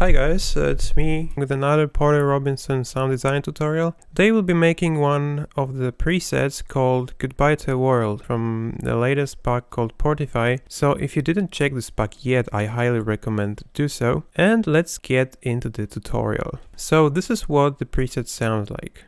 Hi guys, it's me with another Porter Robinson sound design tutorial. Today we'll be making one of the presets called Goodbye to a World from the latest pack called Portify. So if you didn't check this pack yet, I highly recommend to do so. And let's get into the tutorial. So this is what the preset sounds like.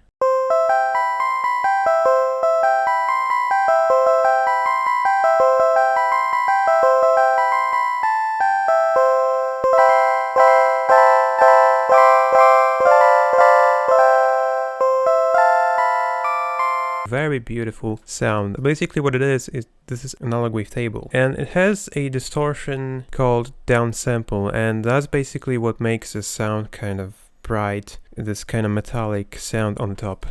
Very beautiful sound. Basically what it is this is analog wavetable, and it has a distortion called downsample, and that's basically what makes the sound kind of bright, this kind of metallic sound on top.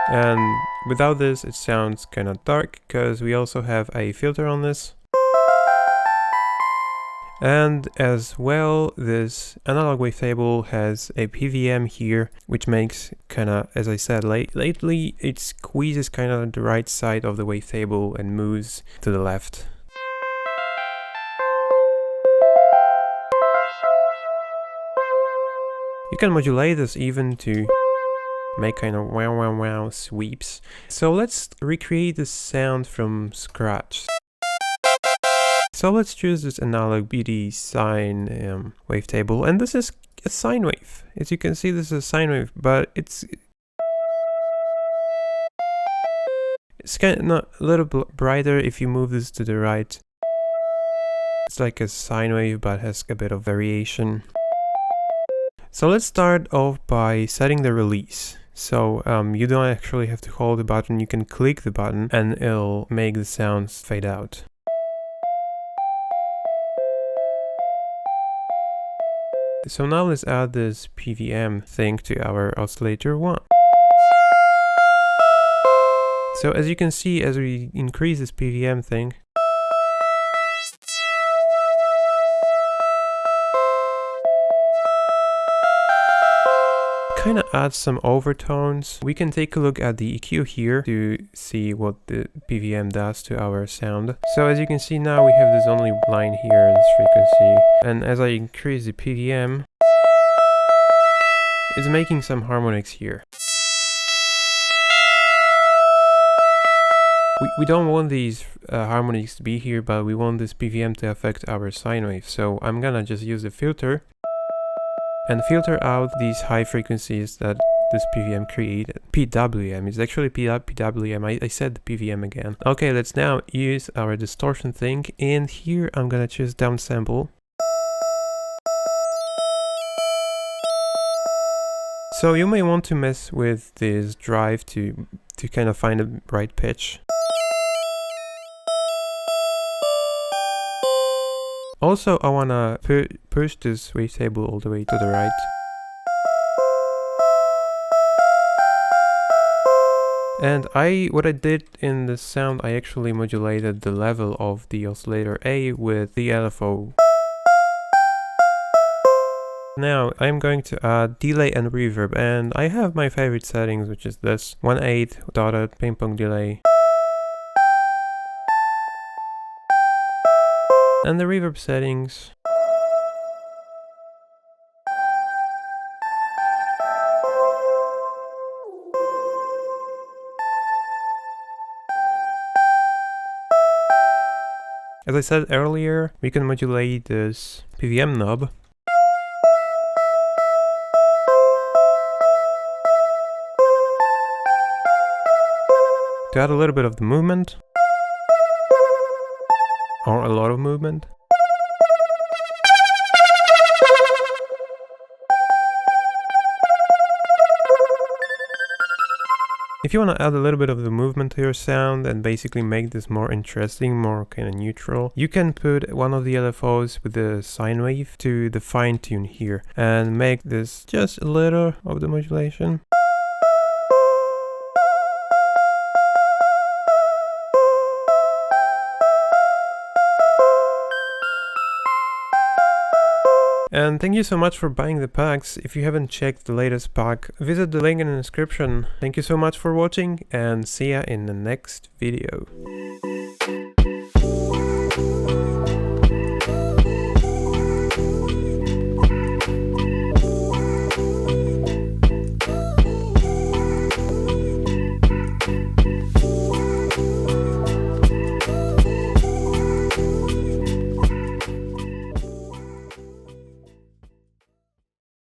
And without this it sounds kind of dark, because we also have a filter on this. And as well, this analog wavetable has a PVM here, which makes kind of, as I said, lately it squeezes kind of the right side of the wavetable and moves to the left. You can modulate this even to make kind of wow wow wow sweeps. So let's recreate this sound from scratch. So let's choose this analog BD sine wavetable, and this is a sine wave. As you can see, this is a sine wave, but it's kind of a little brighter if you move this to the right. It's like a sine wave, but has a bit of variation. So let's start off by setting the release. So you don't actually have to hold the button, you can click the button and it'll make the sounds fade out. So now let's add this PVM thing to our oscillator 1. So as you can see, as we increase this PVM thing, kind of adds some overtones. We can take a look at the EQ here to see what the PVM does to our sound. So as you can see now, we have this only line here, this frequency, and as I increase the PVM, it's making some harmonics here. We don't want these harmonics to be here, but we want this PVM to affect our sine wave. So I'm gonna just use the filter and filter out these high frequencies that this PVM created. PWM, it's actually PWM, I said the PVM again. Okay, let's now use our distortion thing, and here I'm gonna choose downsample. So you may want to mess with this drive to kind of find the right pitch. Also, I wanna push this wavetable all the way to the right. And what I did in the sound, I actually modulated the level of the oscillator A with the LFO. Now I'm going to add delay and reverb, and I have my favorite settings, which is this 1/8 dotted ping pong delay. And the reverb settings. As I said earlier, we can modulate this PVM knob. To add a little bit of the movement. Or a lot of movement. If you want to add a little bit of the movement to your sound and basically make this more interesting, more kind of neutral, you can put one of the LFOs with the sine wave to the fine tune here and make this just a little of the modulation. And thank you so much for buying the packs. If you haven't checked the latest pack, visit the link in the description. Thank you so much for watching, and see ya in the next video.